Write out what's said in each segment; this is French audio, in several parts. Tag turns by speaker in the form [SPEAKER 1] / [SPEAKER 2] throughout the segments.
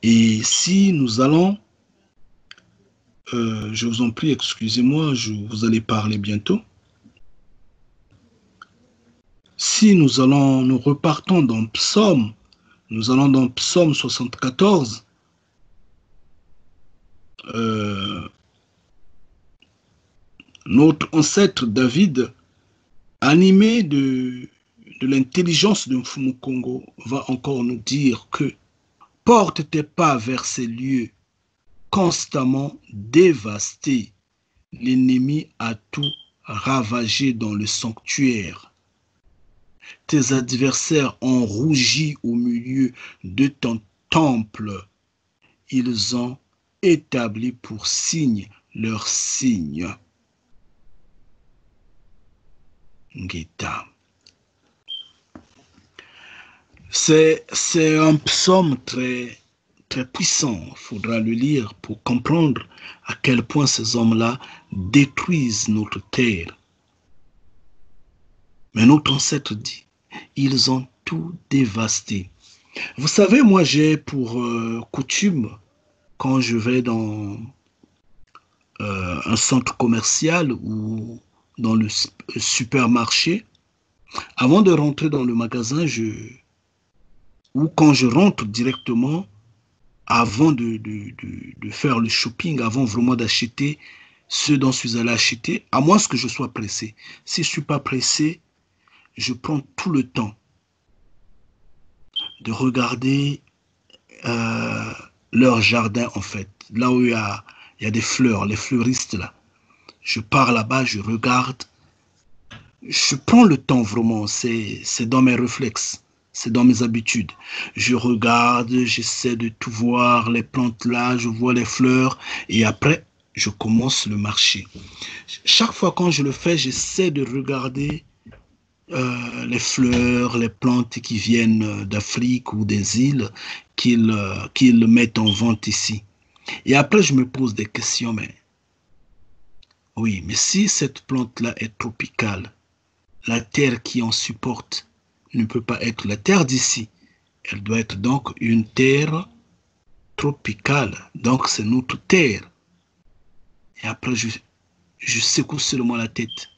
[SPEAKER 1] Et si nous allons, je vous en prie, excusez-moi, vous allez parler bientôt. Si nous repartons dans Psaume, nous allons dans Psaume 74, euh, notre ancêtre David, animé de l'intelligence de Mfumu Kongo, va encore nous dire que porte tes pas vers ces lieux constamment dévastés. L'ennemi a tout ravagé dans le sanctuaire. Tes adversaires ont rougi au milieu de ton temple. Ils ont établi pour signe leur signe. Ngeta. C'est un psaume très puissant. Il faudra le lire pour comprendre à quel point ces hommes-là détruisent notre terre. Mais notre ancêtre dit, ils ont tout dévasté. Vous savez, moi j'ai pour coutume, quand je vais dans un centre commercial ou dans le supermarché, avant de rentrer dans le magasin, ou quand je rentre directement, avant de faire le shopping, avant vraiment d'acheter ce dont je suis allé acheter, à moins que je sois pressé. Si je ne suis pas pressé, je prends tout le temps de regarder euh, leur jardin, en fait, là où il y a des fleurs, les fleuristes là. Je pars là-bas, je regarde, je prends le temps vraiment, c'est dans mes réflexes, c'est dans mes habitudes. Je regarde, j'essaie de tout voir, les plantes là, je vois les fleurs, et après, je commence le marché. Chaque fois quand je le fais, j'essaie de regarder les fleurs, les plantes qui viennent d'Afrique ou des îles qu'ils mettent en vente ici. Et après, je me pose des questions, mais oui, mais si cette plante-là est tropicale, la terre qui en supporte ne peut pas être la terre d'ici. Elle doit être donc une terre tropicale. Donc c'est notre terre. Et après, je secoue seulement la tête.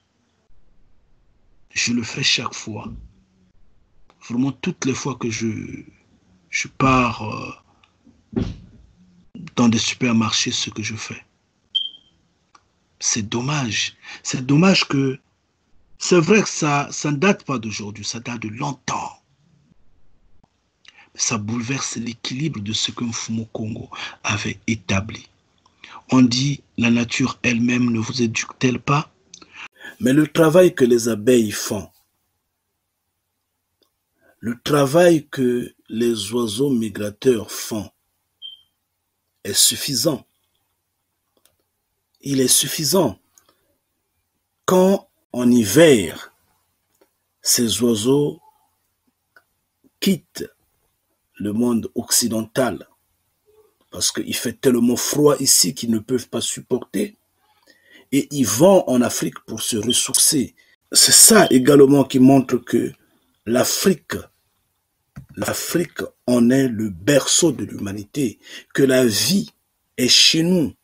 [SPEAKER 1] Je le fais chaque fois. Vraiment, toutes les fois que je pars dans des supermarchés, ce que je fais. C'est dommage. C'est dommage que... C'est vrai que ça ne date pas d'aujourd'hui, ça date de longtemps. Ça bouleverse l'équilibre de ce que Mfumu Kongo avait établi. On dit, la nature elle-même ne vous éduque-t-elle pas? Mais le travail que les abeilles font, le travail que les oiseaux migrateurs font est suffisant. Il est suffisant. Quand en hiver, ces oiseaux quittent le monde occidental, parce qu'il fait tellement froid ici qu'ils ne peuvent pas supporter, et ils vont en Afrique pour se ressourcer. C'est ça également qui montre que l'Afrique en est le berceau de l'humanité, que la vie est chez nous.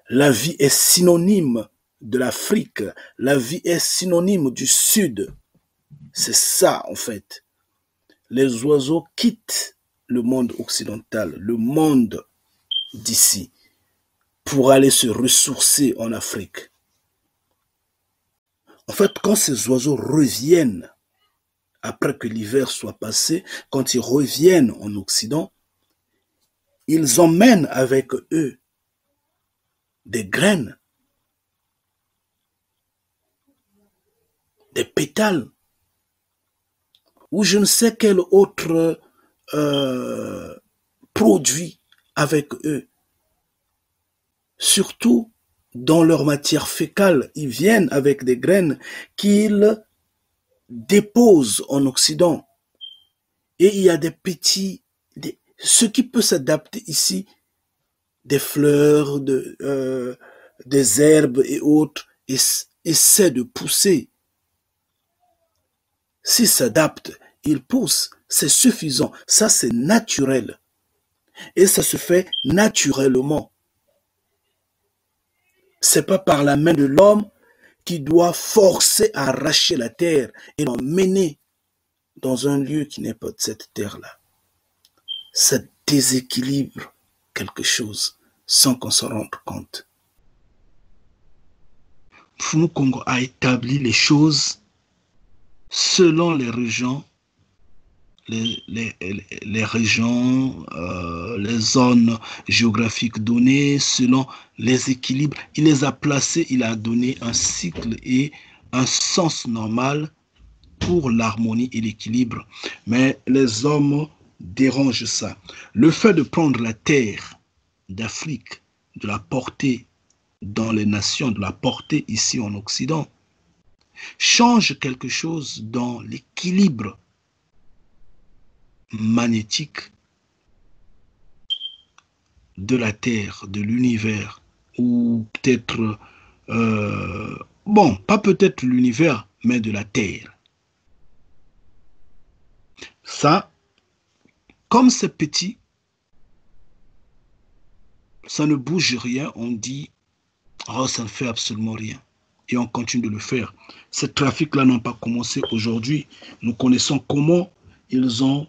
[SPEAKER 1] La vie est synonyme de l'Afrique, la vie est synonyme du Sud. C'est ça en fait. Les oiseaux quittent le monde occidental, le monde d'ici, pour aller se ressourcer en Afrique. En fait, quand ces oiseaux reviennent, après que l'hiver soit passé, quand ils reviennent en Occident, ils emmènent avec eux des graines, des pétales, ou je ne sais quel autre produit avec eux. Surtout dans leur matière fécale, ils viennent avec des graines qu'ils déposent en Occident. Et il y a des petits, ce qui peut s'adapter ici, des fleurs, des herbes et autres, essaient de pousser. S'ils s'adaptent, ils poussent, c'est suffisant, ça c'est naturel. Et ça se fait naturellement. C'est pas par la main de l'homme qui doit forcer à arracher la terre et l'emmener dans un lieu qui n'est pas de cette terre-là. Ça déséquilibre quelque chose sans qu'on s'en rende compte. Fumu Congo a établi les choses selon les régions, les régions, les zones géographiques données, selon les équilibres. Il les a placés, il a donné un cycle et un sens normal pour l'harmonie et l'équilibre. Mais les hommes dérangent ça. Le fait de prendre la terre d'Afrique, de la porter dans les nations, de la porter ici en Occident, change quelque chose dans l'équilibre magnétique de la Terre, de l'univers, ou peut-être, bon, pas peut-être l'univers, mais de la Terre. Ça, comme c'est petit, ça ne bouge rien, on dit, oh, ça ne fait absolument rien. Et on continue de le faire. Ces trafics-là n'ont pas commencé aujourd'hui. Nous connaissons comment ils ont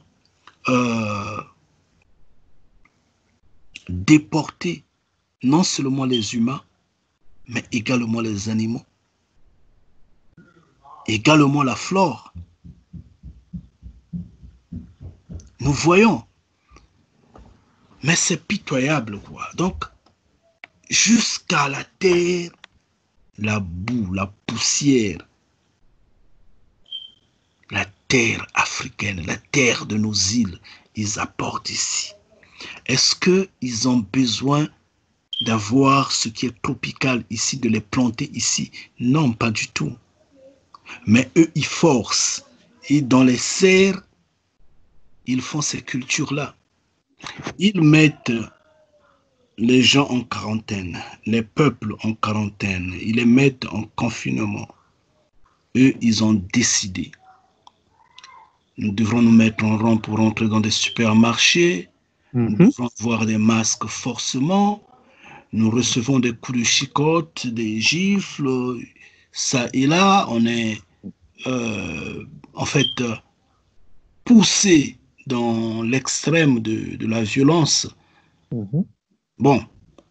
[SPEAKER 1] déporté non seulement les humains, mais également les animaux, également la flore. Nous voyons, mais c'est pitoyable, quoi. Donc, jusqu'à la terre, la boue, la poussière, la terre africaine, la terre de nos îles, ils apportent ici. Est-ce qu'ils ont besoin d'avoir ce qui est tropical ici, de les planter ici? Non, pas du tout. Mais eux, ils forcent. Et dans les serres, ils font ces cultures-là. Ils mettent les gens en quarantaine, les peuples en quarantaine, ils les mettent en confinement. Eux, ils ont décidé. Nous devrons nous mettre en rang pour entrer dans des supermarchés. Nous devrons avoir des masques forcément. Nous recevons des coups de chicotte, des gifles, ça et là. On est en fait poussé dans l'extrême de la violence. Bon,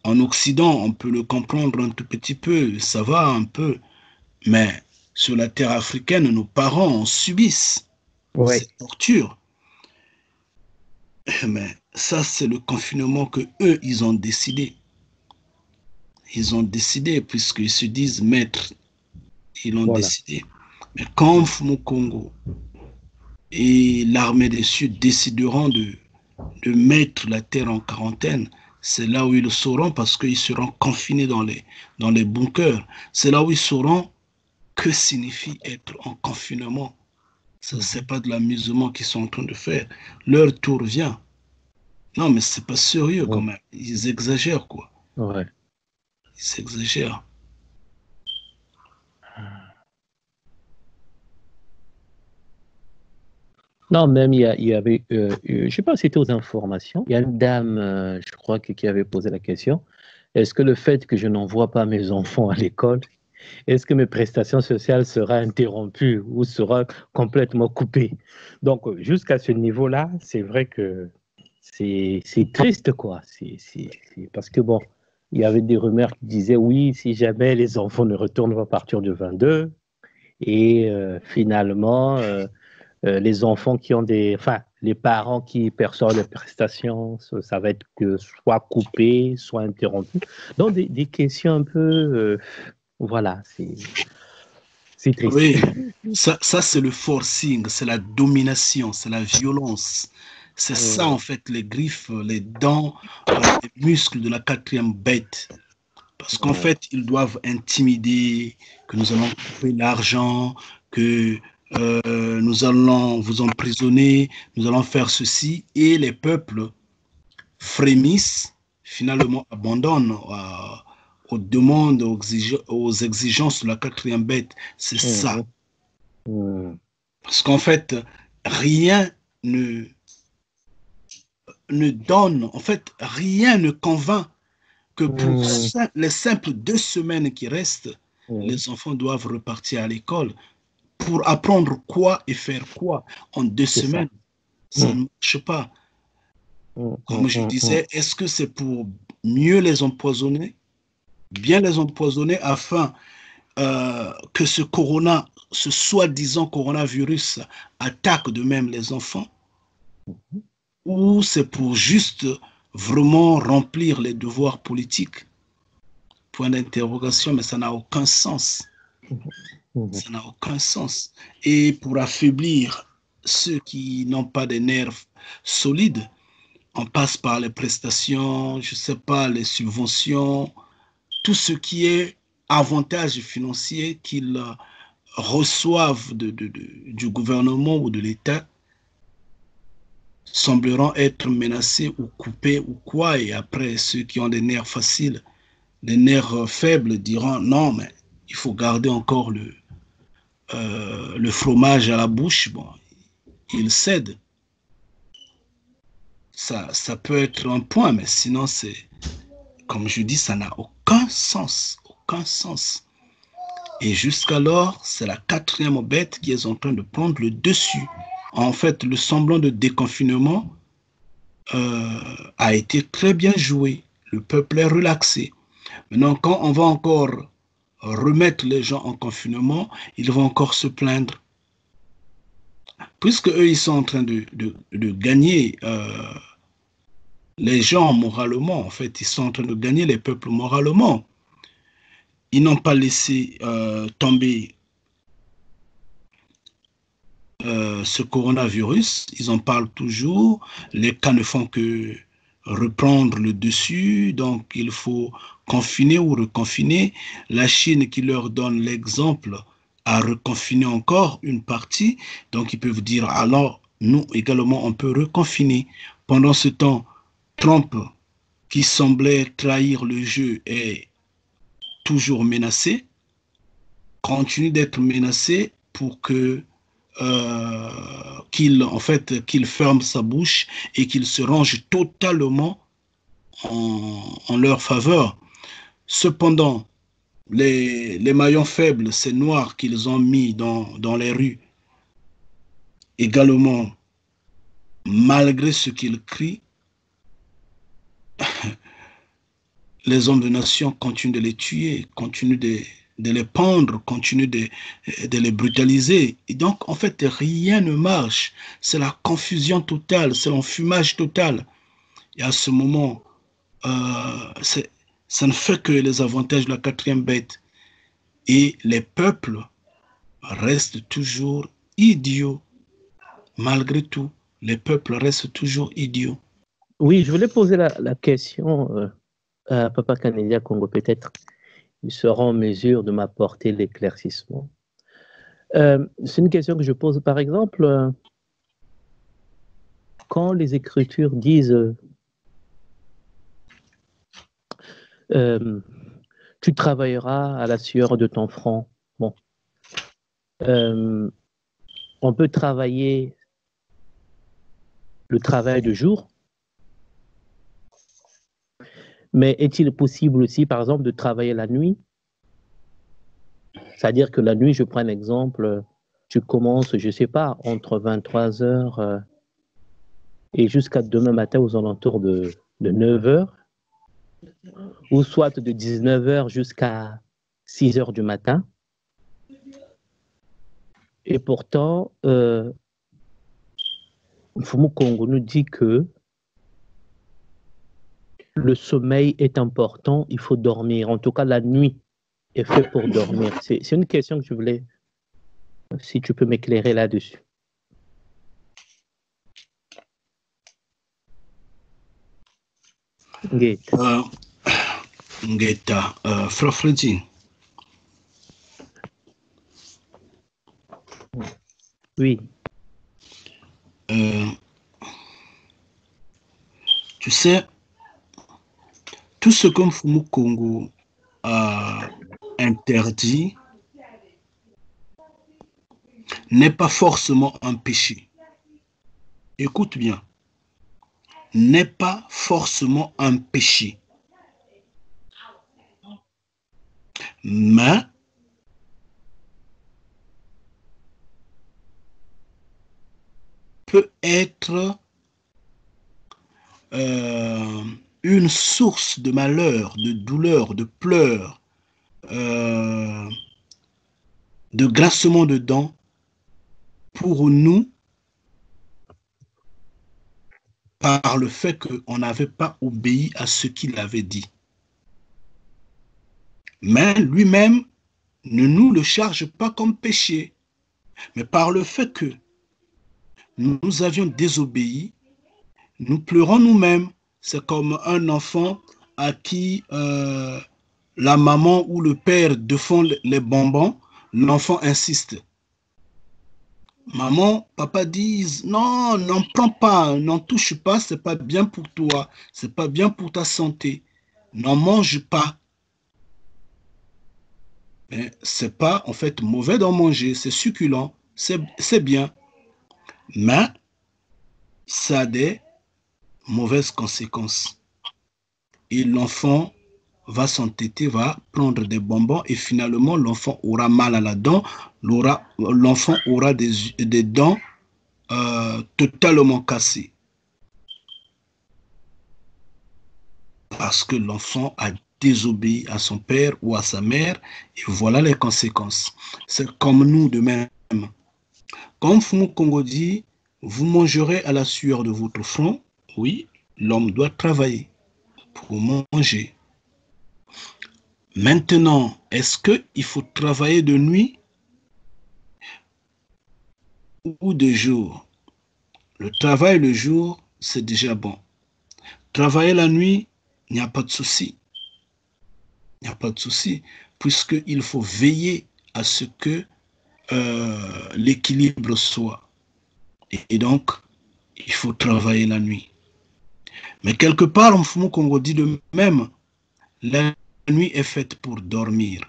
[SPEAKER 1] en Occident, on peut le comprendre un tout petit peu, ça va un peu, mais sur la terre africaine, nos parents subissent cette torture. Mais ça, c'est le confinement que eux, ils ont décidé. Ils ont décidé, puisqu'ils se disent maîtres, ils l'ont décidé. Mais quand Fumu Congo et l'armée des Sud décideront de mettre la terre en quarantaine, c'est là où ils le sauront parce qu'ils seront confinés dans les bunkers. C'est là où ils sauront que signifie être en confinement. Ce n'est pas de l'amusement qu'ils sont en train de faire. Leur tour vient. Non, mais c'est pas sérieux quand même. Ils exagèrent, quoi.
[SPEAKER 2] Ouais.
[SPEAKER 1] Ils exagèrent.
[SPEAKER 2] Non, même il y avait, je ne sais pas si c'était aux informations, il y a une dame, je crois, qui avait posé la question, est-ce que le fait que je n'envoie pas mes enfants à l'école, est-ce que mes prestations sociales seront interrompues ou seront complètement coupées? Donc, jusqu'à ce niveau-là, c'est vrai que c'est triste, quoi. Parce que, bon, il y avait des rumeurs qui disaient, oui, si jamais les enfants ne retournent pas à partir du 22, et finalement... les enfants qui ont enfin, les parents qui perçoivent les prestations, ça va être que soit coupé, soit interrompu. Donc, des questions un peu, voilà, c'est triste.
[SPEAKER 1] Oui, ça c'est le forcing, c'est la domination, c'est la violence. C'est ça, en fait, les griffes, les dents, les muscles de la quatrième bête. Parce qu'en fait, ils doivent intimider, que nous allons couper l'argent, que nous allons vous emprisonner, nous allons faire ceci. Et les peuples frémissent, finalement abandonnent aux demandes, aux exigences de la quatrième bête. C'est ça. Parce qu'en fait, rien ne, ne donne, en fait, rien ne convainc que pour les simples 2 semaines qui restent, les enfants doivent repartir à l'école pour apprendre quoi et faire quoi en 2 semaines. Ça ne marche pas. Comme je disais, est-ce que c'est pour mieux les empoisonner, bien les empoisonner afin que ce soi-disant coronavirus attaque de même les enfants, ou c'est pour juste vraiment remplir les devoirs politiques? Point d'interrogation, mais ça n'a aucun sens. Ça n'a aucun sens. Et pour affaiblir ceux qui n'ont pas des nerfs solides, on passe par les prestations, je ne sais pas, les subventions, tout ce qui est avantage financier qu'ils reçoivent du gouvernement ou de l'État sembleront être menacés ou coupés ou quoi. Et après, ceux qui ont des nerfs faciles, des nerfs faibles diront non, mais il faut garder encore le fromage à la bouche. Bon, ils cèdent. Ça peut être un point, mais sinon, c'est, comme je dis, ça n'a aucun sens. Aucun sens. Et jusqu'alors, c'est la 4e bête qui est en train de prendre le dessus. En fait, le semblant de déconfinement a été très bien joué. Le peuple est relaxé. Maintenant, quand on va encore remettre les gens en confinement, ils vont encore se plaindre. Puisque eux, ils sont en train de gagner les gens moralement, en fait, ils sont en train de gagner les peuples moralement. Ils n'ont pas laissé tomber ce coronavirus. Ils en parlent toujours. Les cas ne font que reprendre le dessus. Donc, il faut confiner ou reconfiner. La Chine qui leur donne l'exemple a reconfiné encore une partie. Donc, ils peuvent dire, alors, nous également, on peut reconfiner. Pendant ce temps, Trump, qui semblait trahir le jeu, est toujours menacé, continue d'être menacé pour que qu'il ferme sa bouche et qu'il se range totalement en leur faveur. Cependant, les maillons faibles, ces noirs qu'ils ont mis dans les rues, également, malgré ce qu'ils crient, les hommes de nation continuent de les tuer, continuent de les pendre, continuent de les brutaliser. Et donc, en fait, rien ne marche. C'est la confusion totale, c'est l'enfumage total. Et à ce moment, ça ne fait que les avantages de la 4e bête. Et les peuples restent toujours idiots. Malgré tout, les peuples restent toujours idiots.
[SPEAKER 2] Oui, je voulais poser la question à Papa Canelia Congo, peut-être il sera en mesure de m'apporter l'éclaircissement. C'est une question que je pose, par exemple, quand les Écritures disent tu travailleras à la sueur de ton front. Bon. On peut travailler le travail de jour, mais est-il possible aussi, par exemple, de travailler la nuit? C'est-à-dire que la nuit, je prends un exemple, tu commences, je ne sais pas, entre 23 heures et jusqu'à demain matin aux alentours de 9 heures, ou soit de 19 heures jusqu'à 6 heures du matin. Et pourtant, Mfumu Congo nous dit que le sommeil est important, il faut dormir. En tout cas, la nuit est faite pour dormir. C'est une question que je voulais, si tu peux m'éclairer là-dessus.
[SPEAKER 1] Ngeta, Frère Freddy.
[SPEAKER 2] Oui.
[SPEAKER 1] Tu sais, tout ce que Mfumu Congo a interdit n'est pas forcément un péché. Écoute bien. n'est pas forcément un péché, mais peut être une source de malheur, de douleur, de pleurs, de grincement de dents pour nous par le fait qu'on n'avait pas obéi à ce qu'il avait dit. Mais lui-même ne nous le charge pas comme péché, mais par le fait que nous avions désobéi, nous pleurons nous-mêmes. C'est comme un enfant à qui la maman ou le père défend les bonbons, l'enfant insiste. Maman, papa disent non, n'en prends pas, n'en touche pas, c'est pas bien pour toi, c'est pas bien pour ta santé. N'en mange pas. Mais c'est pas en fait mauvais d'en manger, c'est succulent, c'est bien. Mais ça a des mauvaises conséquences. Et l'enfant va s'entêter, va prendre des bonbons et finalement l'enfant aura mal à la dent, l'enfant aura des dents totalement cassées. Parce que l'enfant a désobéi à son père ou à sa mère et voilà les conséquences. C'est comme nous de même. Comme Fumu Kongo dit, vous mangerez à la sueur de votre front. Oui, l'homme doit travailler pour manger. Maintenant, est-ce qu'il faut travailler de nuit ou de jour? Le travail le jour, c'est déjà bon. Travailler la nuit, il n'y a pas de souci. Il n'y a pas de souci, puisqu'il faut veiller à ce que l'équilibre soit. Et donc, il faut travailler la nuit. Mais quelque part, Mfumu Kongo dit de même, la nuit est faite pour dormir.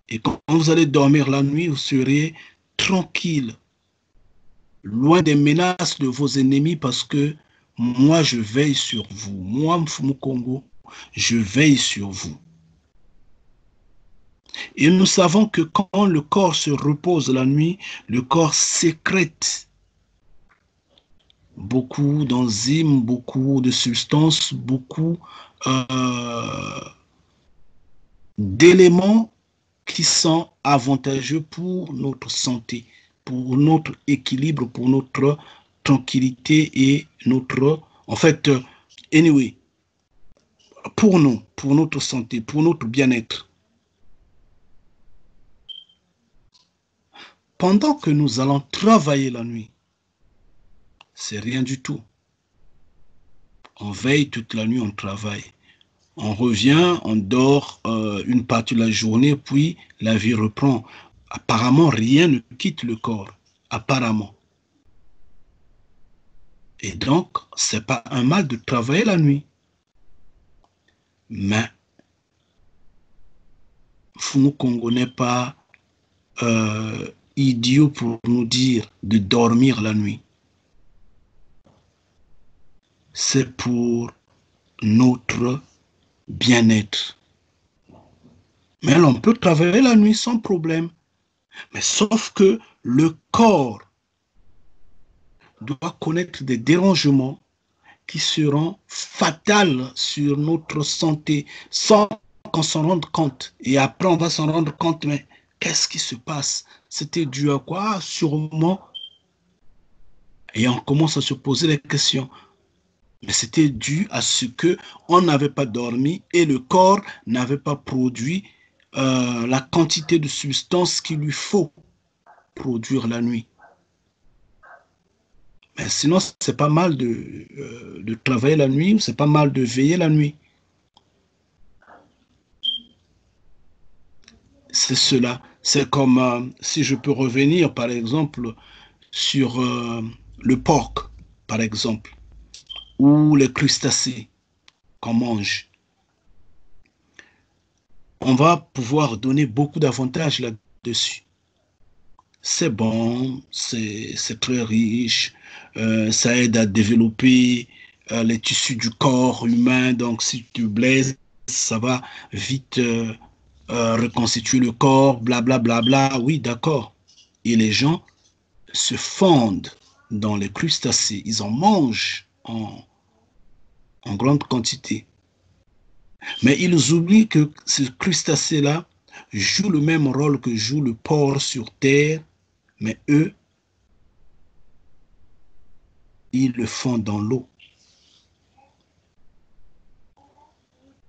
[SPEAKER 1] Et quand vous allez dormir la nuit, vous serez tranquille, loin des menaces de vos ennemis, parce que moi, je veille sur vous. Moi, Mfumu Kongo, je veille sur vous. Et nous savons que quand le corps se repose la nuit, le corps sécrète beaucoup d'enzymes, beaucoup de substances, beaucoup d'éléments qui sont avantageux pour notre santé, pour notre équilibre, pour notre tranquillité et notre... En fait, anyway, pour nous, pour notre santé, pour notre bien-être. Pendant que nous allons travailler la nuit, c'est rien du tout. On veille toute la nuit, on travaille. On revient, on dort une partie de la journée, puis la vie reprend. Apparemment, rien ne quitte le corps. Apparemment. Et donc, ce n'est pas un mal de travailler la nuit. Mais, Fumu Kongo n'est pas idiot pour nous dire de dormir la nuit. C'est pour notre bien-être. Mais l'on peut travailler la nuit sans problème. Mais sauf que le corps doit connaître des dérangements qui seront fatals sur notre santé sans qu'on s'en rende compte. Et après, on va s'en rendre compte, mais qu'est-ce qui se passe? C'était dû à quoi? Sûrement. Et on commence à se poser les questions. Mais c'était dû à ce qu'on n'avait pas dormi et le corps n'avait pas produit la quantité de substances qu'il lui faut produire la nuit. Mais sinon, c'est pas mal de travailler la nuit, c'est pas mal de veiller la nuit. C'est cela. C'est comme, si je peux revenir, par exemple, sur le porc, par exemple, ou les crustacés qu'on mange. On va pouvoir donner beaucoup d'avantages là-dessus. c'est bon, c'est très riche, ça aide à développer les tissus du corps humain. Donc, si tu blesses, ça va vite reconstituer le corps, blablabla. Bla, bla, bla. Oui, d'accord. Et les gens se fondent dans les crustacés. Ils en mangent en grande quantité. Mais ils oublient que ces crustacés-là jouent le même rôle que joue le porc sur Terre, mais eux, ils le font dans l'eau.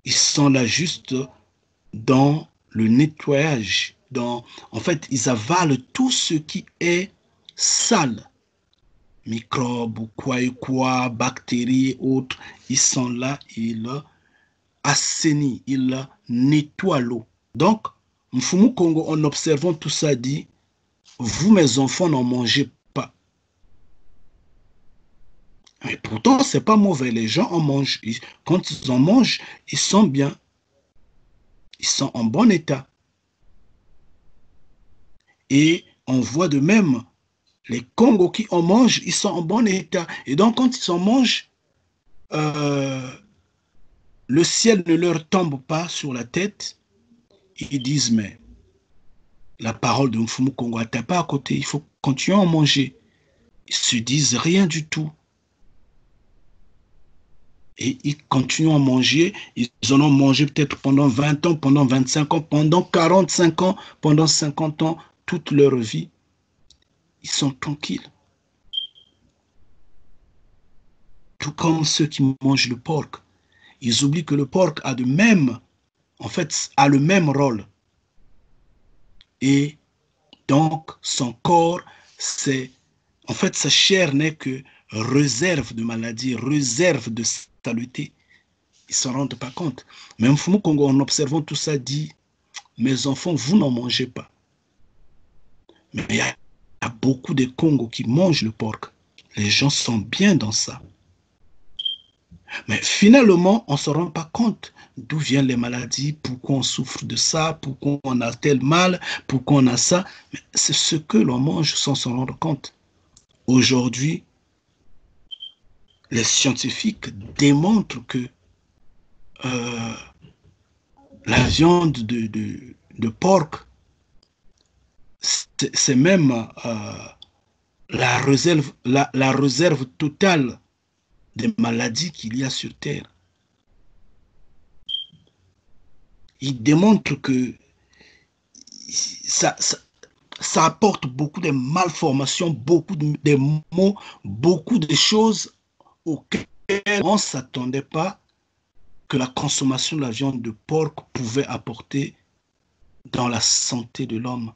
[SPEAKER 1] Ils sont là juste dans le nettoyage. En fait, ils avalent tout ce qui est sale. Microbes, quoi et quoi, bactéries et autres. Ils sont là, ils assainissent, ils nettoient l'eau. Donc, Mfumu Congo, en observant tout ça, dit, vous, mes enfants, n'en mangez pas. Mais pourtant, c'est pas mauvais. Les gens en mangent. Quand ils en mangent, ils sont bien. Ils sont en bon état. Et on voit de même, les Congos qui en mangent, ils sont en bon état. Et donc, quand ils en mangent, euh, le ciel ne leur tombe pas sur la tête. Ils disent, mais la parole de Mfumu Congo n'était pas à côté. Il faut continuer à manger. Ils se disent rien du tout. Et ils continuent à manger. Ils en ont mangé peut-être pendant 20 ans, pendant 25 ans, pendant 45 ans, pendant 50 ans, toute leur vie. Ils sont tranquilles. Tout comme ceux qui mangent le porc. Ils oublient que le porc a a le même rôle. Et donc, son corps, sa chair n'est que réserve de maladie, réserve de saleté. Ils ne s'en rendent pas compte. Mais Mfumu Congo, en observant tout ça, dit, mes enfants, vous n'en mangez pas. Mais il y a beaucoup de Congos qui mangent le porc. Les gens sont bien dans ça. Mais finalement, on ne se rend pas compte d'où viennent les maladies, pourquoi on souffre de ça, pourquoi on a tel mal, pourquoi on a ça. C'est ce que l'on mange sans s'en rendre compte. Aujourd'hui, les scientifiques démontrent que euh, la viande de porc, c'est même la réserve totale des maladies qu'il y a sur Terre. Il démontre que ça, ça, ça apporte beaucoup de malformations, beaucoup de maux, beaucoup de choses auxquelles on ne s'attendait pas que la consommation de la viande de porc pouvait apporter dans la santé de l'homme.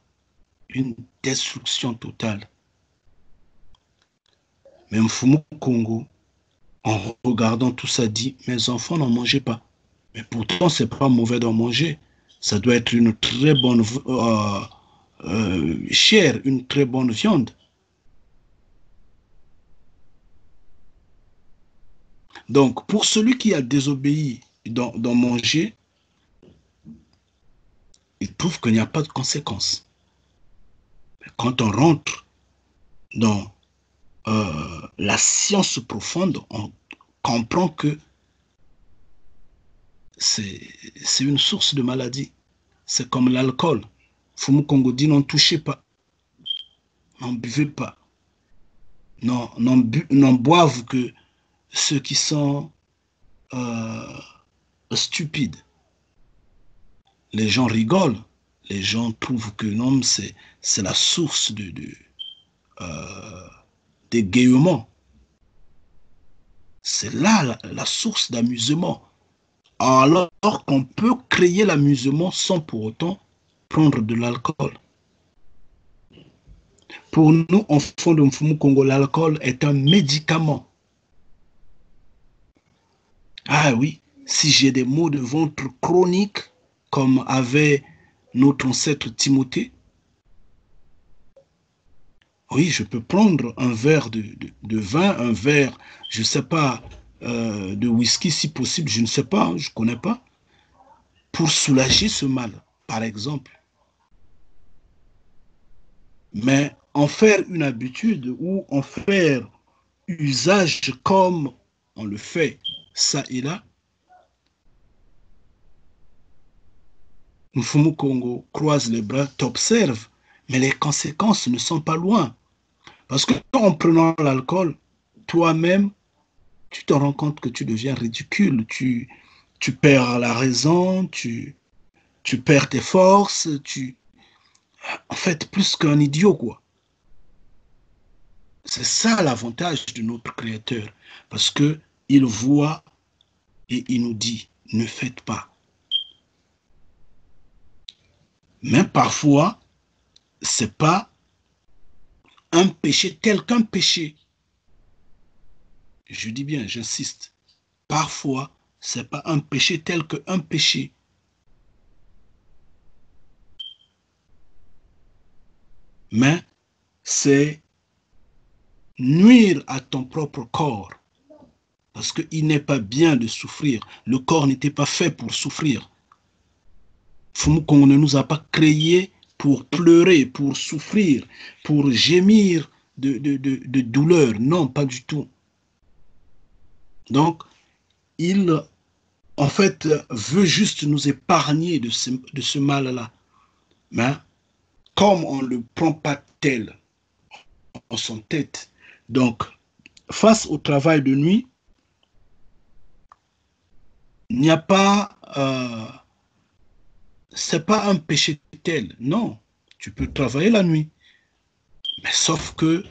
[SPEAKER 1] Une destruction totale. Mais Mfumu Congo, en regardant tout ça, dit, mes enfants n'en mangez pas. Mais pourtant, c'est pas mauvais d'en manger. Ça doit être une très bonne chair, une très bonne viande. Donc, pour celui qui a désobéi d'en manger, il trouve qu'il n'y a pas de conséquences. Mais quand on rentre dans la science profonde, on comprend que c'est une source de maladie. C'est comme l'alcool. Fumu Congo dit n'en touchez pas, n'en buvez pas, n'en boivent que ceux qui sont stupides. Les gens rigolent, les gens trouvent que non, c'est la source d'égaiement. C'est là la source d'amusement. Alors qu'on peut créer l'amusement sans pour autant prendre de l'alcool. Pour nous, enfants de Mfumu Congo, l'alcool est un médicament. Ah oui, si j'ai des maux de ventre chroniques, comme avait notre ancêtre Timothée, oui, je peux prendre un verre de vin, un verre, je ne sais pas, de whisky si possible, je ne sais pas, je ne connais pas, pour soulager ce mal, par exemple. Mais en faire une habitude ou en faire usage comme on le fait ça et là, Mfumu Congo croise les bras, t'observe, mais les conséquences ne sont pas loin. Parce que en prenant l'alcool, toi-même, tu te rends compte que tu deviens ridicule, tu perds la raison, tu perds tes forces, en fait, plus qu'un idiot, quoi. C'est ça l'avantage de notre Créateur, parce que il voit et il nous dit, ne faites pas. Mais parfois, c'est pas un péché tel qu'un péché. Je dis bien, j'insiste. Parfois, c'est pas un péché tel qu'un péché. Mais c'est nuire à ton propre corps. Parce qu'il n'est pas bien de souffrir. Le corps n'était pas fait pour souffrir. Qu'on ne nous a pas créés pour pleurer, pour souffrir, pour gémir de douleur. Non, pas du tout. Donc, il, en fait, veut juste nous épargner de ce mal-là. Mais comme on ne le prend pas tel en son tête, donc, face au travail de nuit, il n'y a pas, c'est pas un péché tel. Non, tu peux travailler la nuit, mais sauf que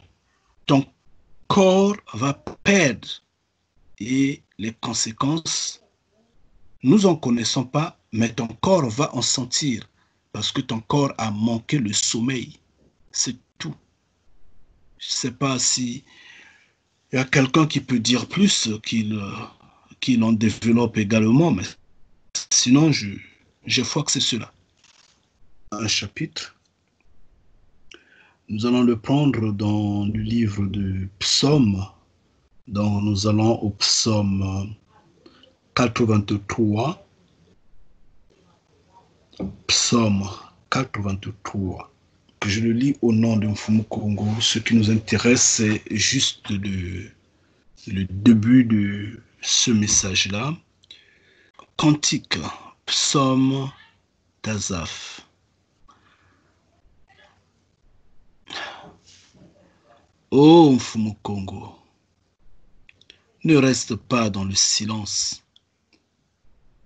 [SPEAKER 1] ton corps va perdre et les conséquences, nous en connaissons pas, mais ton corps va en sentir parce que ton corps a manqué le sommeil. C'est tout. Je ne sais pas si il y a quelqu'un qui peut dire plus, qu'il en développe également, mais sinon, je crois que c'est cela. Un chapitre. Nous allons le prendre dans le livre de Psaume. Donc, nous allons au Psaume 83. Psaume 83. Je le lis au nom de Mfumu Congo. Ce qui nous intéresse, c'est juste le début de ce message-là. Cantique, Psaume d'Azaph. Ô Mfumu Congo, ne reste pas dans le silence.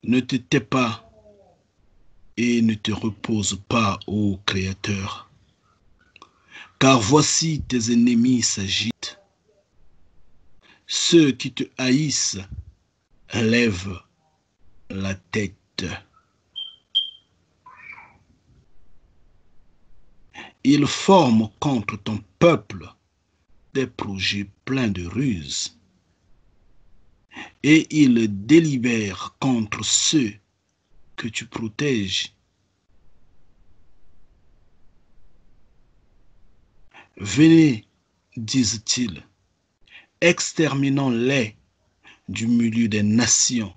[SPEAKER 1] Ne te tais pas et ne te repose pas, ô Créateur. Car voici tes ennemis s'agitent. Ceux qui te haïssent lèvent la tête. Ils forment contre ton peuple des projets pleins de ruses. Et ils délibèrent contre ceux que tu protèges. Venez, disent-ils, exterminons-les du milieu des nations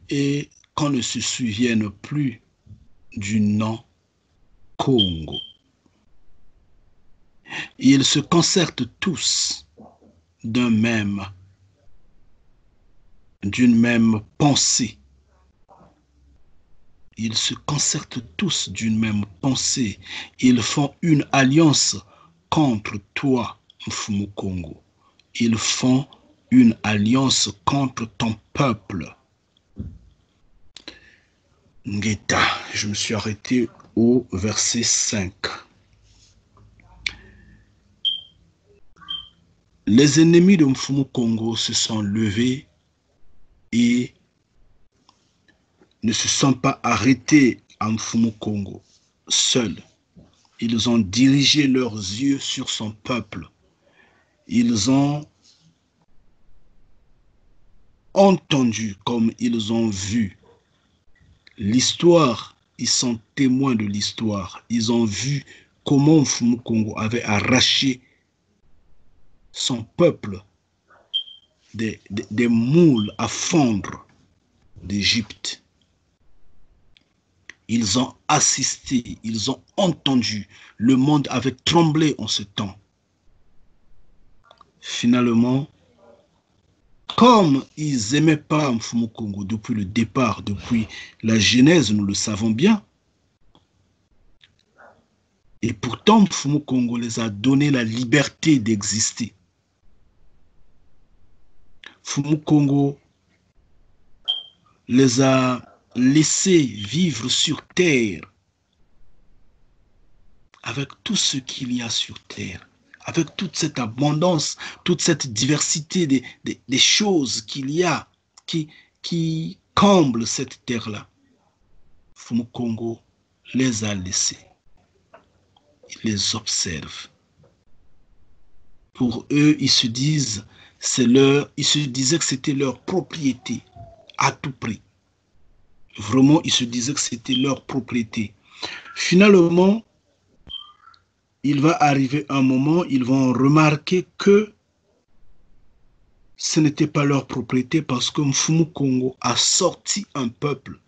[SPEAKER 1] et qu'on ne se souvienne plus du nom Congo. Ils se concertent tous d'une même pensée. Ils se concertent tous d'une même pensée. Ils font une alliance contre toi, Mfumu Congo. Ils font une alliance contre ton peuple. Ngeta, je me suis arrêté au verset 5. Les ennemis de Mfumu Congo se sont levés et ne se sont pas arrêtés à Mfumu Congo seuls. Ils ont dirigé leurs yeux sur son peuple. Ils ont entendu comme ils ont vu. L'histoire, ils sont témoins de l'histoire. Ils ont vu comment Mfumu Congo avait arraché son peuple des moules à fondre d'Égypte. Ils ont assisté, ils ont entendu. Le monde avait tremblé en ce temps. Finalement, comme ils n'aimaient pas Mfumu Kongo depuis le départ, depuis la genèse, nous le savons bien, et pourtant Mfumu Kongo les a donné la liberté d'exister. Mfumu Kongo les a laissés vivre sur terre avec tout ce qu'il y a sur terre, avec toute cette abondance, toute cette diversité des choses qu'il y a qui comblent cette terre-là. Mfumu Kongo les a laissés. Il les observe. Pour eux, ils se disaient que c'était leur propriété à tout prix. Vraiment, ils se disaient que c'était leur propriété. Finalement, il va arriver un moment, ils vont remarquer que ce n'était pas leur propriété parce que Mfumu Kongo a sorti un peuple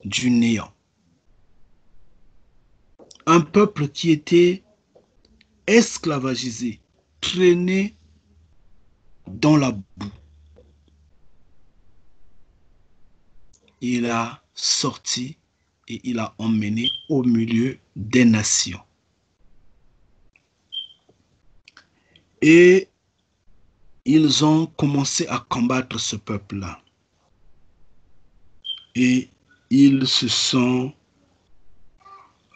[SPEAKER 1] du néant. Un peuple qui était esclavagisé, traîné dans la boue. Il a sorti et il a emmené au milieu des nations. Et ils ont commencé à combattre ce peuple-là. Et ils se sont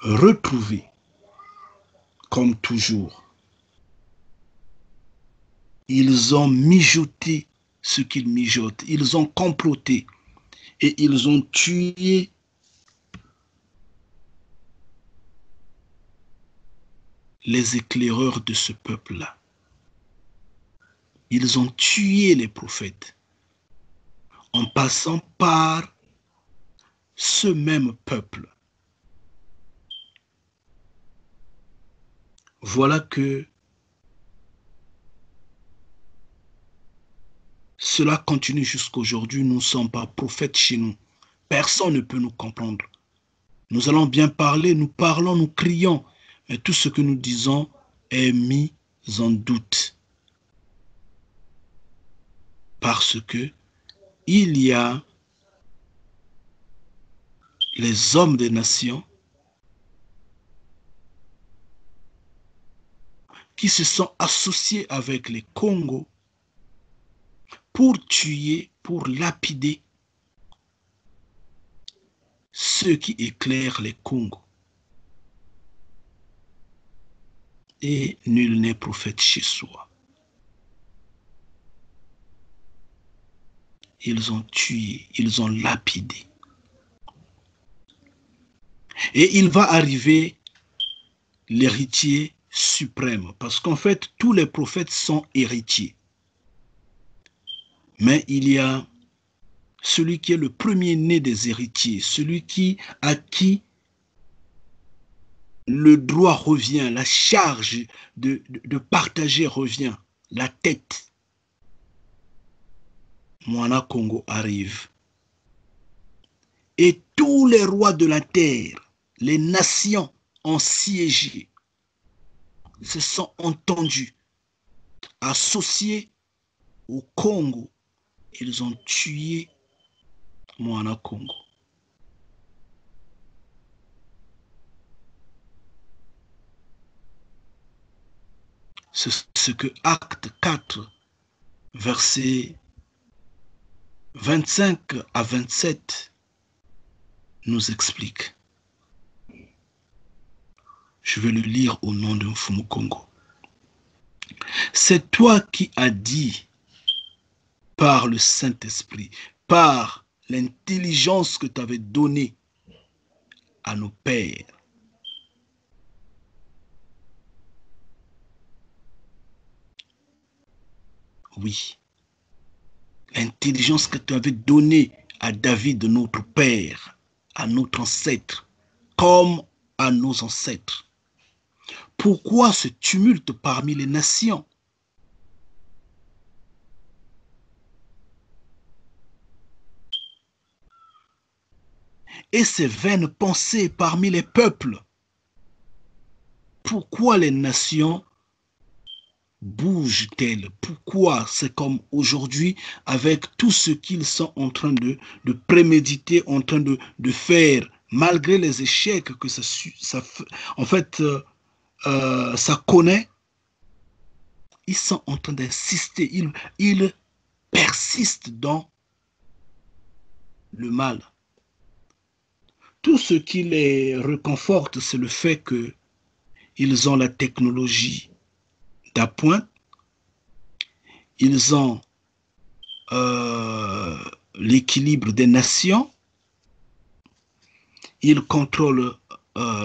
[SPEAKER 1] retrouvés, comme toujours. Ils ont mijoté ce qu'ils mijotent. Ils ont comploté. Et ils ont tué les éclaireurs de ce peuple-là. Ils ont tué les prophètes en passant par ce même peuple. Voilà que cela continue jusqu'à aujourd'hui. Nous ne sommes pas prophètes chez nous. Personne ne peut nous comprendre. Nous allons bien parler, nous parlons, nous crions, mais tout ce que nous disons est mis en doute. Parce que il y a les hommes des nations qui se sont associés avec les Congos pour tuer, pour lapider ceux qui éclairent les Congos. Et nul n'est prophète chez soi. Ils ont tué, ils ont lapidé. Et il va arriver l'héritier suprême, parce qu'en fait, tous les prophètes sont héritiers. Mais il y a celui qui est le premier-né des héritiers, celui à qui le droit revient, la charge de partager revient, la tête. Moana Congo arrive. Et tous les rois de la terre, les nations ont siégé, se sont entendus, associés au Congo. Ils ont tué Moana Congo. C'est ce que Acte 4, versets 25 à 27 nous explique. Je vais le lire au nom de Mfumu Kongo. C'est toi qui as dit par le Saint-Esprit, par l'intelligence que tu avais donnée à nos pères. Oui, l'intelligence que tu avais donnée à David, notre père, à notre ancêtre, comme à nos ancêtres. Pourquoi ce tumulte parmi les nations? et ses vaines pensées parmi les peuples. Pourquoi les nations bougent-elles? Pourquoi c'est comme aujourd'hui avec tout ce qu'ils sont en train de préméditer, en train de faire, malgré les échecs que en fait, ça connaît, ils sont en train d'insister, ils persistent dans le mal. Tout ce qui les réconforte, c'est le fait qu'ils ont la technologie d'appoint, ils ont l'équilibre des nations, ils contrôlent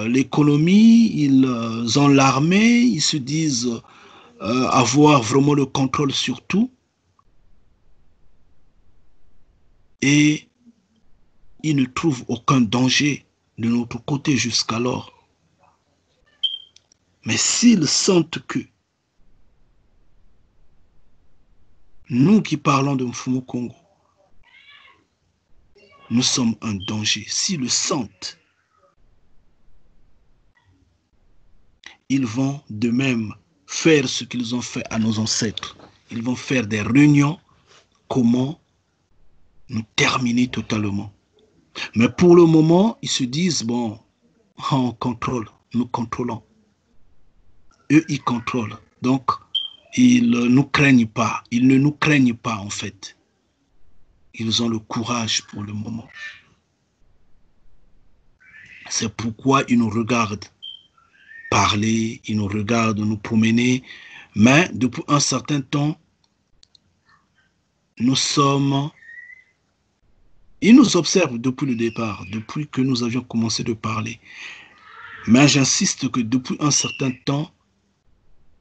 [SPEAKER 1] l'économie, ils ont l'armée, ils se disent avoir vraiment le contrôle sur tout. Et ils ne trouvent aucun danger de notre côté jusqu'alors. Mais s'ils sentent que nous qui parlons de Mfumu Kongo, nous sommes un danger, s'ils le sentent, ils vont de même faire ce qu'ils ont fait à nos ancêtres. Ils vont faire des réunions, comment nous terminer totalement. Mais pour le moment, ils se disent, bon, on contrôle, nous contrôlons. Eux, ils contrôlent. Donc, ils ne nous craignent pas. Ils ne nous craignent pas, en fait. Ils ont le courage pour le moment. C'est pourquoi ils nous regardent parler, ils nous regardent nous promener. Mais depuis un certain temps, nous sommes... Ils nous observent depuis le départ, depuis que nous avions commencé de parler. Mais j'insiste que depuis un certain temps,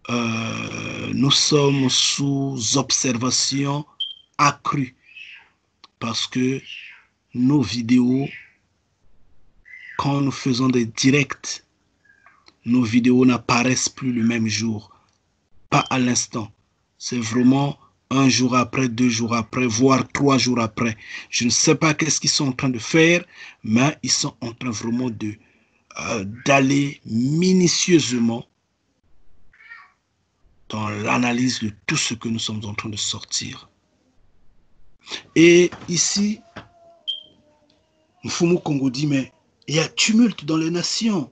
[SPEAKER 1] nous sommes sous observation accrue. Parce que nos vidéos, quand nous faisons des directs, nos vidéos n'apparaissent plus le même jour. Pas à l'instant. C'est vraiment un jour après, 2 jours après, voire 3 jours après. Je ne sais pas qu'est-ce qu'ils sont en train de faire, mais ils sont en train vraiment d'aller minutieusement dans l'analyse de tout ce que nous sommes en train de sortir. Et ici, Mfumu Kongo dit, mais il y a tumulte dans les nations.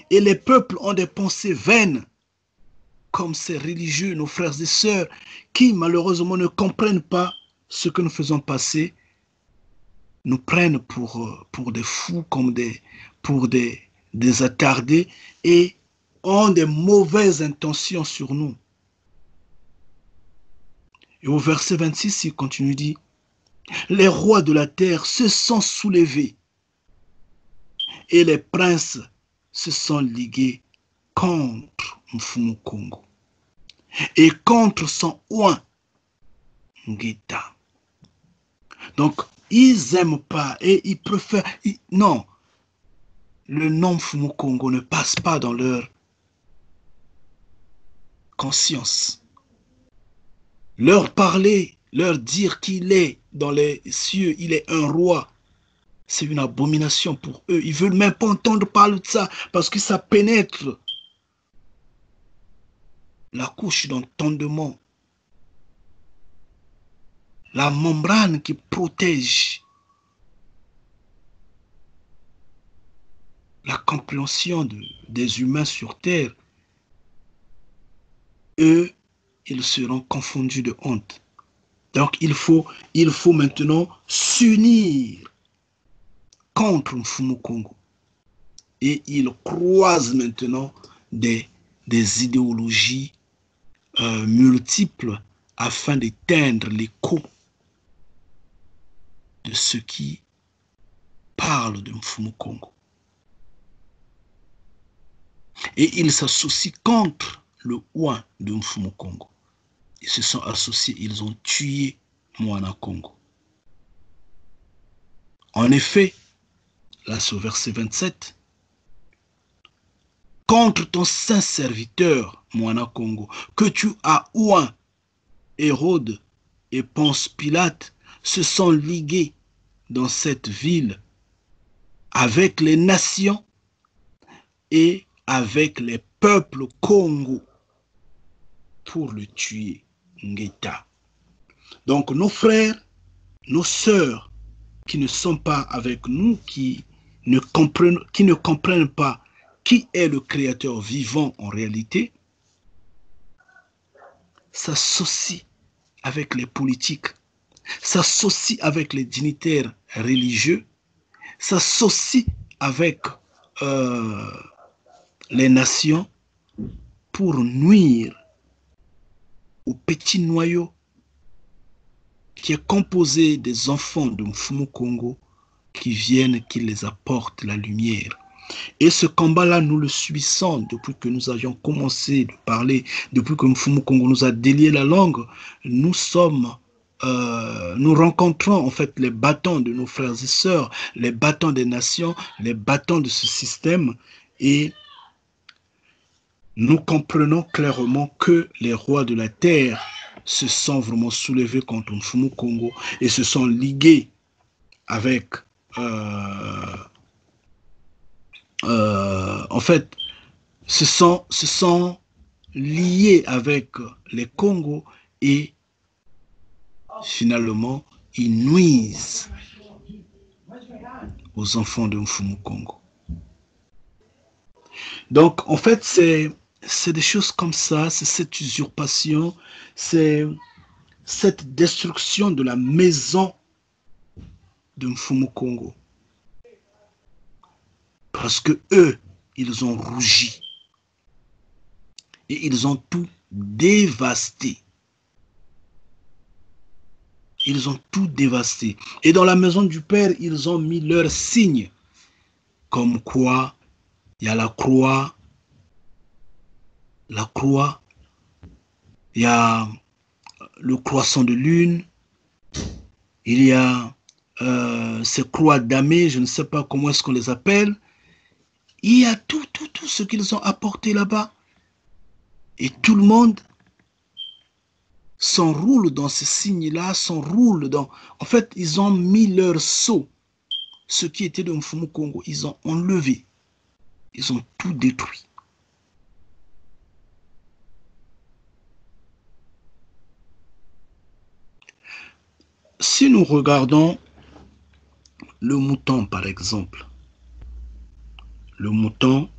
[SPEAKER 1] Et les peuples ont des pensées vaines, comme ces religieux, nos frères et sœurs, qui malheureusement ne comprennent pas ce que nous faisons passer, nous prennent pour des fous, comme pour des attardés, et ont des mauvaises intentions sur nous. Et au verset 26, il continue, dit, les rois de la terre se sont soulevés et les princes se sont ligués contre Mfumu Kongo et contre son oint Ngeta. Donc, ils n'aiment pas et ils préfèrent... non, le nom Mfumu Kongo ne passe pas dans leur conscience. Leur parler, leur dire qu'il est dans les cieux, il est un roi, c'est une abomination pour eux. Ils ne veulent même pas entendre parler de ça parce que ça pénètre la couche d'entendement, la membrane qui protège la compréhension des humains sur terre. Eux, ils seront confondus de honte. Donc, il faut maintenant s'unir contre Mfumu Kongo. Et ils croisent maintenant des idéologies multiples afin d'éteindre l'écho de ceux qui parlent de Mfumu Kongo. Et ils s'associent contre le oint de Mfumu Kongo. Ils se sont associés, ils ont tué Moana Kongo. En effet, là c'est au verset 27, contre ton saint serviteur, Moana Kongo, que tu as oint, Hérode et Ponce Pilate se sont ligués dans cette ville avec les nations et avec les peuples Congo pour le tuer, Ngueta. Donc nos frères, nos sœurs qui ne sont pas avec nous, qui ne comprennent pas qui est le Créateur vivant en réalité, s'associent avec les politiques, s'associent avec les dignitaires religieux, s'associent avec les nations pour nuire au petit noyau qui est composé des enfants de Mfumu Congo qui viennent, qui les apportent la lumière. Et ce combat-là, nous le subissons depuis que nous avions commencé de parler, depuis que Mfumu Congo nous a délié la langue. Nous rencontrons en fait les bâtons de nos frères et sœurs, les bâtons des nations, les bâtons de ce système, et nous comprenons clairement que les rois de la terre se sont vraiment soulevés contre Mfumu Congo et se sont ligués avec en fait, se sont liés avec les Congos et finalement, ils nuisent aux enfants de Mfumu Congo. Donc, en fait, c'est des choses comme ça, c'est cette usurpation, c'est cette destruction de la maison de Mfumu Congo. Parce que eux, ils ont rougi. Et ils ont tout dévasté. Ils ont tout dévasté. Et dans la maison du Père, ils ont mis leurs signes. Comme quoi, il y a la croix, il y a le croissant de lune, il y a ces croix damées, je ne sais pas comment est-ce qu'on les appelle. Il y a tout ce qu'ils ont apporté là-bas. Et tout le monde s'enroule dans ces signes-là, s'enroule dans... En fait, ils ont mis leur sceau. Ce qui était de Mfumu Congo, ils ont enlevé. Ils ont tout détruit. Si nous regardons le mouton, par exemple, le mouton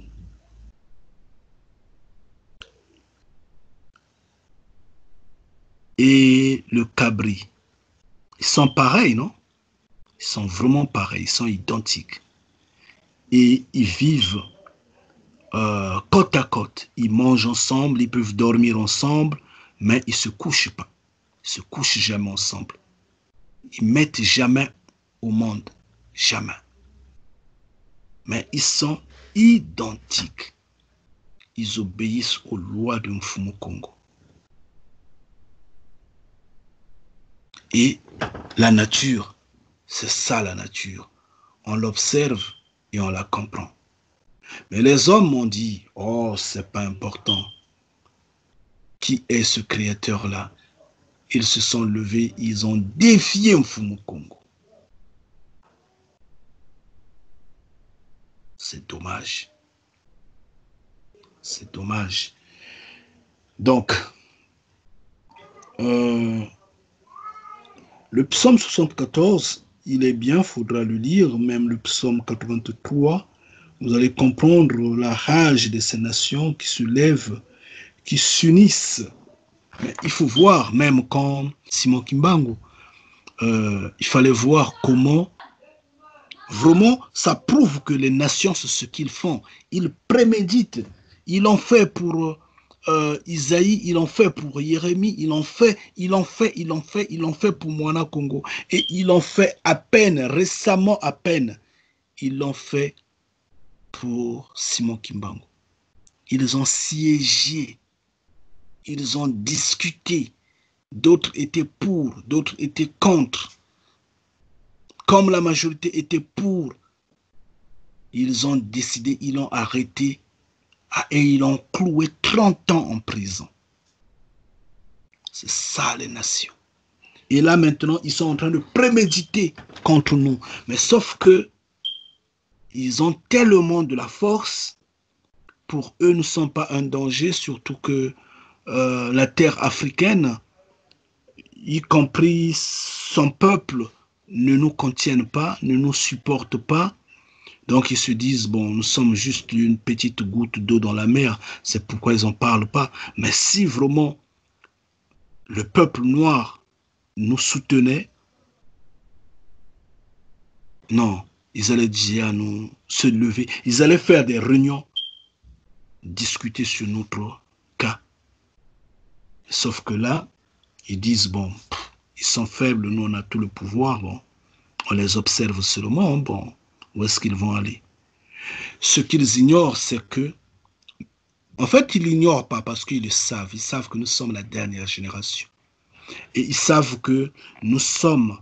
[SPEAKER 1] et le cabri, ils sont pareils, non? Ils sont vraiment pareils, ils sont identiques. Et ils vivent côte à côte. Ils mangent ensemble, ils peuvent dormir ensemble, mais ils ne se couchent pas. Ils ne se couchent jamais ensemble. Ils ne mettent jamais au monde. Jamais. Mais ils sont identiques. Ils obéissent aux lois de Mfumu Congo. Et la nature, c'est ça la nature. On l'observe et on la comprend. Mais les hommes m'ont dit, oh, c'est pas important. Qui est ce créateur-là? Ils se sont levés, ils ont défié Mfumu Congo. C'est dommage. C'est dommage. Donc, le psaume 74, il est bien, il faudra le lire, même le psaume 83. Vous allez comprendre la rage de ces nations qui se lèvent, qui s'unissent. Mais il faut voir, même quand Simon Kimbangu, il fallait voir comment, vraiment, ça prouve que les nations, c'est ce qu'ils font. Ils préméditent. Ils l'ont fait pour Isaïe, ils l'ont fait pour Jérémie, ils l'ont fait pour Moana Congo. Et ils l'ont fait à peine, récemment à peine. Ils l'ont fait pour Simon Kimbangu. Ils ont siégé. Ils ont discuté. D'autres étaient pour, d'autres étaient contre. Comme la majorité était pour, ils ont décidé, ils l'ont arrêté et ils l'ont cloué 30 ans en prison. C'est ça les nations. Et là maintenant, ils sont en train de préméditer contre nous. Mais sauf que ils ont tellement de la force, pour eux, nous ne sommes pas un danger, surtout que la terre africaine, y compris son peuple, ne nous contiennent pas, ne nous supportent pas. Donc ils se disent, bon, nous sommes juste une petite goutte d'eau dans la mer, c'est pourquoi ils n'en parlent pas. Mais si vraiment le peuple noir nous soutenait, non, ils allaient déjà nous se lever, ils allaient faire des réunions, discuter sur notre cas. Sauf que là, ils disent, bon, ils sont faibles, nous on a tout le pouvoir, bon, on les observe seulement, bon, où est-ce qu'ils vont aller? Ce qu'ils ignorent, c'est que, en fait, ils l'ignorent pas parce qu'ils le savent, ils savent que nous sommes la dernière génération. Et ils savent que nous sommes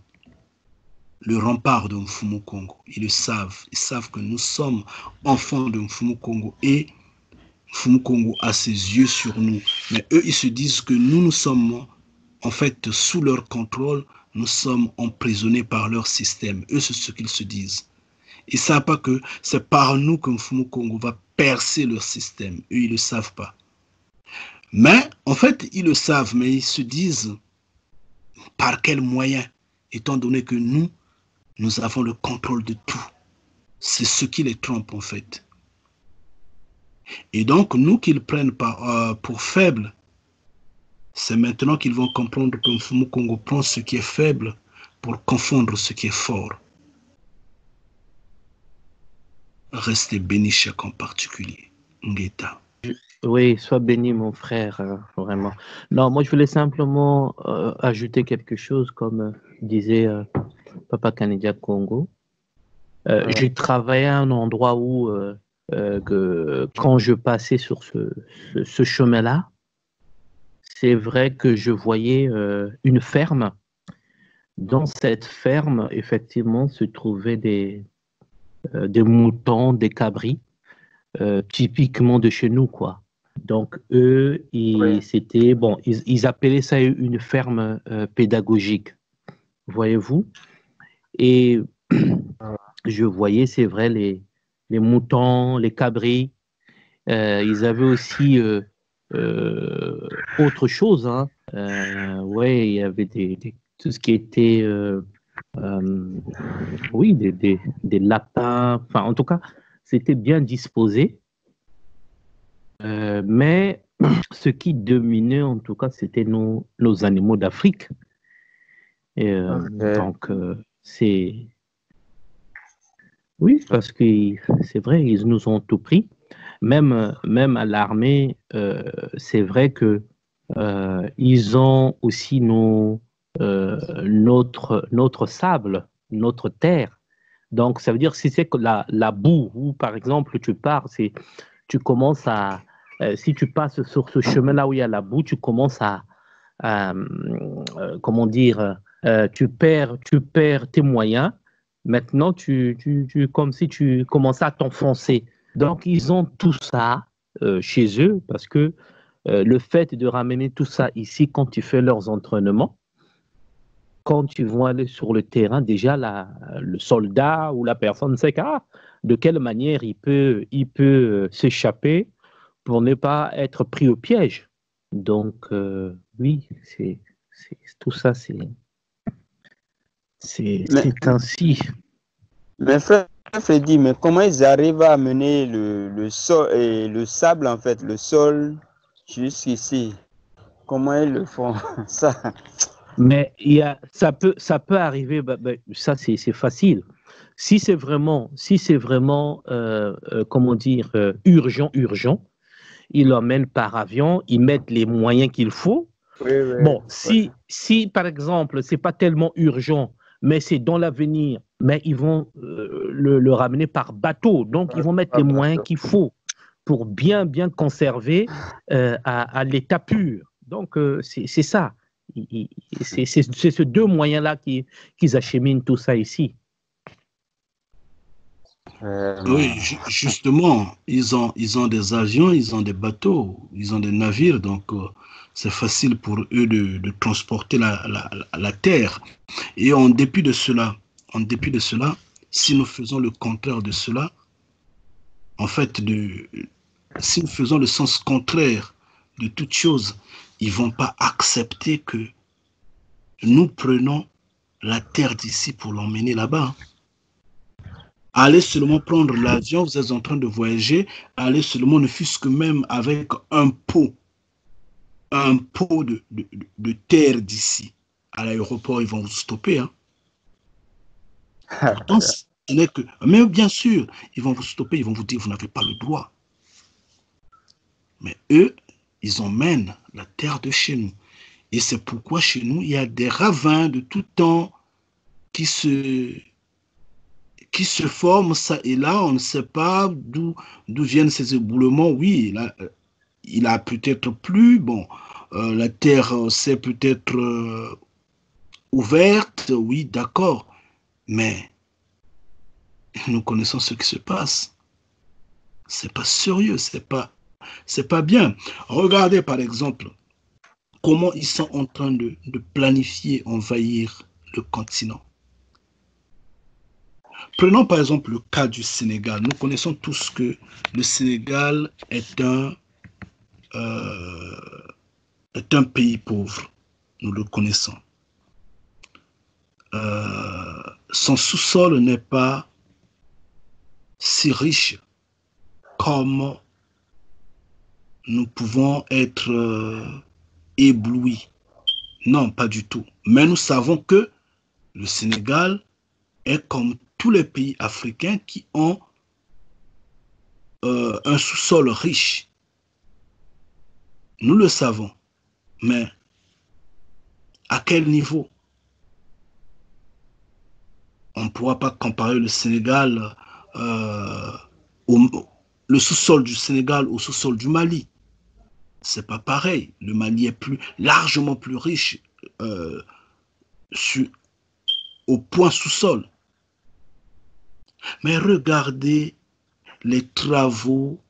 [SPEAKER 1] le rempart de Mfumu Congo. Ils le savent, ils savent que nous sommes enfants de Mfumu Congo et Mfumu Congo a ses yeux sur nous. Mais eux, ils se disent que nous sommes en fait sous leur contrôle, nous sommes emprisonnés par leur système. Eux, c'est ce qu'ils se disent. Ils ne savent pas que c'est par nous que Mfumu Congo va percer leur système. Eux, ils ne le savent pas. Mais, en fait, ils le savent, mais ils se disent par quels moyens, étant donné que nous avons le contrôle de tout. C'est ce qui les trompe, en fait. Et donc, nous qu'ils prennent pour faibles, c'est maintenant qu'ils vont comprendre que Mfumu Congo prend ce qui est faible pour confondre ce qui est fort. Restez béni chaque en particulier. Ngeta.
[SPEAKER 2] Oui, sois béni, mon frère, vraiment. Non, moi, je voulais simplement ajouter quelque chose, comme disait Papa Kanidia Congo. J'ai travaillé à un endroit où, quand je passais sur ce chemin-là, c'est vrai que je voyais une ferme. Dans cette ferme, effectivement, se trouvaient des moutons, des cabris, typiquement de chez nous, quoi. Donc, eux, c'était, bon, ils appelaient ça une ferme pédagogique, voyez-vous. Et je voyais, c'est vrai, les moutons, les cabris. Ils avaient aussi autre chose, hein. Ouais, il y avait tout ce qui était, oui, des lapins. Enfin, en tout cas, c'était bien disposé. Mais ce qui dominait, en tout cas, c'était nos animaux d'Afrique. Donc, c'est... Oui, parce que c'est vrai, ils nous ont tout pris. Même à l'armée, c'est vrai que ils ont aussi notre sable, notre terre. Donc, ça veut dire si c'est que la boue, où par exemple tu pars, tu commences à... si tu passes sur ce chemin-là où il y a la boue, tu commences à comment dire, tu perds tes moyens. Maintenant, comme si tu commençais à t'enfoncer. Donc, ils ont tout ça chez eux parce que le fait de ramener tout ça ici quand tu fais leurs entraînements, quand tu vas aller sur le terrain, déjà le soldat ou la personne sait de quelle manière il peut s'échapper pour ne pas être pris au piège. Donc, oui, tout ça, c'est ainsi.
[SPEAKER 3] Mais frère Freddy, mais comment ils arrivent à amener le sol et le sable, en fait, le sol jusqu'ici? Comment ils le font ça?
[SPEAKER 2] Mais ça peut arriver, ça c'est facile. Si c'est vraiment, comment dire, urgent, ils l'emmènent par avion, ils mettent les moyens qu'il faut.
[SPEAKER 3] Oui,
[SPEAKER 2] bon, si par exemple, c'est pas tellement urgent, mais c'est dans l'avenir, mais ils vont le ramener par bateau. Donc, ils vont mettre les moyens qu'il faut pour bien conserver à l'état pur. Donc, c'est ça. C'est ces deux moyens-là qu'ils acheminent tout ça ici.
[SPEAKER 1] Oui, justement, ils ont des avions, ils ont des bateaux, ils ont des navires, donc c'est facile pour eux de transporter la terre. Et en dépit de cela, si nous faisons le contraire de cela, en fait, si nous faisons le sens contraire de toute chose, ils ne vont pas accepter que nous prenons la terre d'ici pour l'emmener là-bas. Allez seulement prendre l'avion, vous êtes en train de voyager, allez seulement, ne fût-ce que même avec un pot de terre d'ici. À l'aéroport, ils vont vous stopper. Hein. Pourtant, ce n'est que... Mais bien sûr, ils vont vous stopper, ils vont vous dire, vous n'avez pas le droit. Mais eux, ils emmènent la terre de chez nous. Et c'est pourquoi chez nous, il y a des ravins de tout temps qui se forment ça et là. On ne sait pas d'où viennent ces éboulements. Oui, il a peut-être plu. Bon, la terre s'est peut-être ouverte. Oui, d'accord. Mais nous connaissons ce qui se passe. C'est pas sérieux, c'est pas bien. Regardez par exemple comment ils sont en train de planifier envahir le continent. Prenons par exemple le cas du Sénégal. Nous connaissons tous que le Sénégal est un pays pauvre. Nous le connaissons. Son sous-sol n'est pas si riche comme nous pouvons être éblouis. Non, pas du tout. Mais nous savons que le Sénégal est comme tous les pays africains qui ont un sous-sol riche. Nous le savons. Mais à quel niveau? On ne pourra pas comparer le Sénégal, le sous-sol du Sénégal au sous-sol du Mali. C'est pas pareil. Le Mali est largement plus riche au point sous-sol. Mais regardez les travaux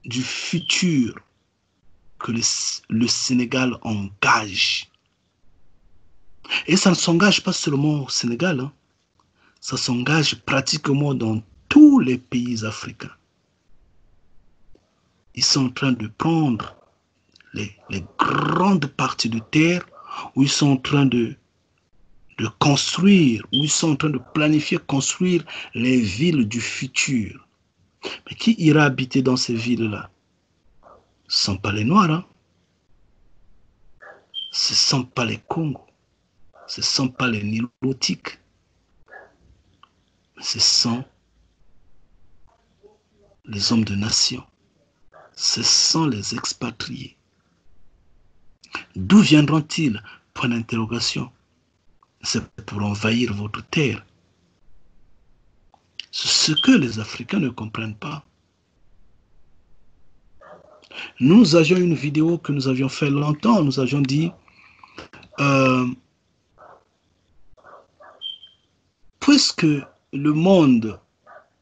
[SPEAKER 1] du futur que le Sénégal engage. Et ça ne s'engage pas seulement au Sénégal, hein. Ça s'engage pratiquement dans tous les pays africains. Ils sont en train de prendre les grandes parties de terre où ils sont en train de construire, où ils sont en train de planifier, construire les villes du futur. Mais qui ira habiter dans ces villes-là? Ce ne sont pas les Noirs, hein? Ce ne sont pas les Congos, ce ne sont pas les Nilotiques, ce sont les hommes de nation, ce sont les expatriés. D'où viendront-ils? Point d'interrogation. C'est pour envahir votre terre. C'est ce que les Africains ne comprennent pas. Nous avions une vidéo que nous avions fait longtemps. Nous avions dit puisque le monde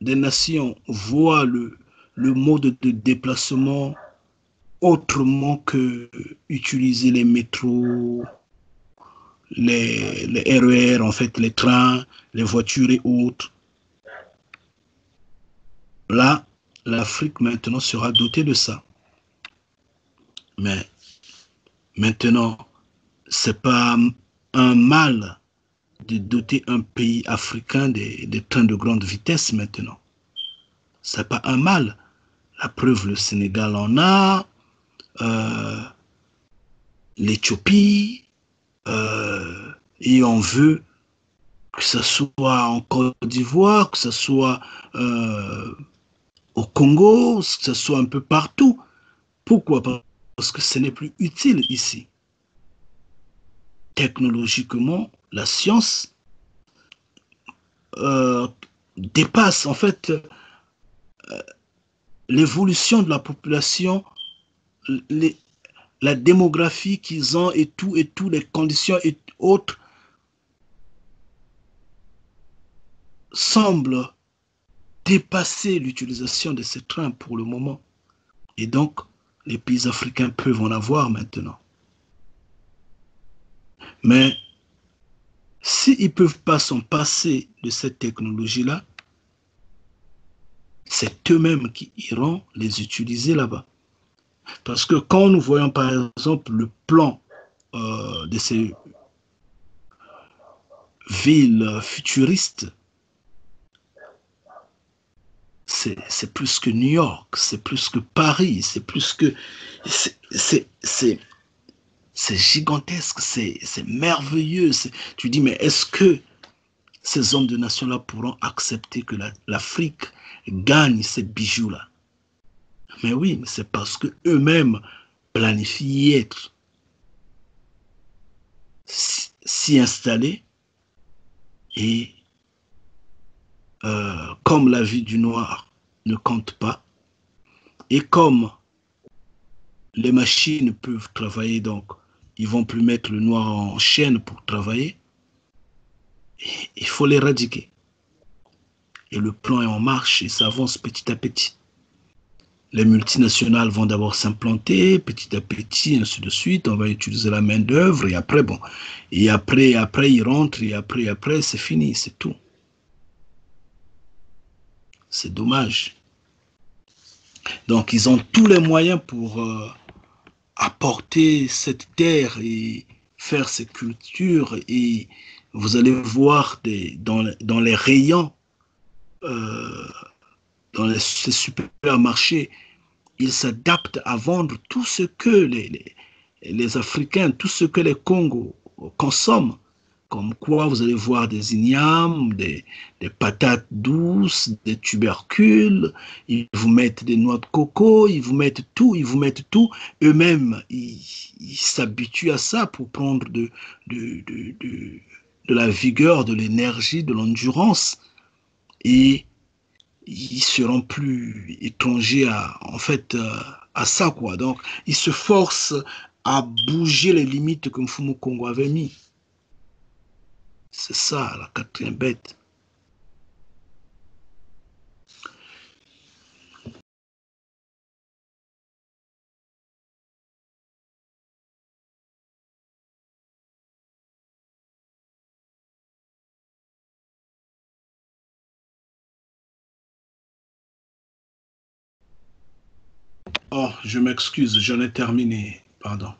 [SPEAKER 1] des nations voit le mode de déplacement autrement que utiliser les métros, les RER, en fait, les trains, les voitures et autres. Là, l'Afrique maintenant sera dotée de ça. Mais maintenant, ce n'est pas un mal de doter un pays africain des trains de grande vitesse maintenant. Ce n'est pas un mal. La preuve, le Sénégal en a, l'Éthiopie, et on veut que ce soit en Côte d'Ivoire, que ce soit au Congo, que ce soit un peu partout. Pourquoi? Parce que ce n'est plus utile ici. Technologiquement, la science dépasse en fait l'évolution de la population, la démographie qu'ils ont et tout, les conditions et autres semblent dépasser l'utilisation de ces trains pour le moment. Et donc, les pays africains peuvent en avoir maintenant. Mais s'ils ne peuvent pas s'en passer de cette technologie-là, c'est eux-mêmes qui iront les utiliser là-bas. Parce que quand nous voyons par exemple le plan de ces villes futuristes, c'est plus que New York, c'est plus que Paris, c'est plus que... C'est gigantesque, c'est merveilleux. Tu dis, mais est-ce que ces hommes de nation-là pourront accepter que l'Afrique gagne ces bijoux-là? Mais oui, mais c'est parce qu'eux-mêmes planifient y être, s'y installer, et comme la vie du noir ne compte pas, et comme les machines peuvent travailler, donc ils vont plus mettre le noir en chaîne pour travailler, il faut l'éradiquer. Et le plan est en marche et ça avance petit à petit. Les multinationales vont d'abord s'implanter, petit à petit, ainsi de suite. On va utiliser la main-d'œuvre et après, bon. Et après, ils rentrent et après, c'est fini, c'est tout. C'est dommage. Donc, ils ont tous les moyens pour apporter cette terre et faire ces cultures. Et vous allez voir dans les rayons, euh, dans ces supermarchés, ils s'adaptent à vendre tout ce que les Africains, tout ce que les Congos consomment. Comme quoi, vous allez voir des ignames, des patates douces, des tubercules, ils vous mettent des noix de coco, ils vous mettent tout, Eux-mêmes, ils s'habituent à ça pour prendre de la vigueur, de l'énergie, de l'endurance. Et ils seront plus étrangers à ça, quoi. Donc, ils se forcent à bouger les limites que Mfumu Kongo avait mis. C'est ça, la quatrième bête. Oh, je m'excuse, j'en ai terminé. Pardon.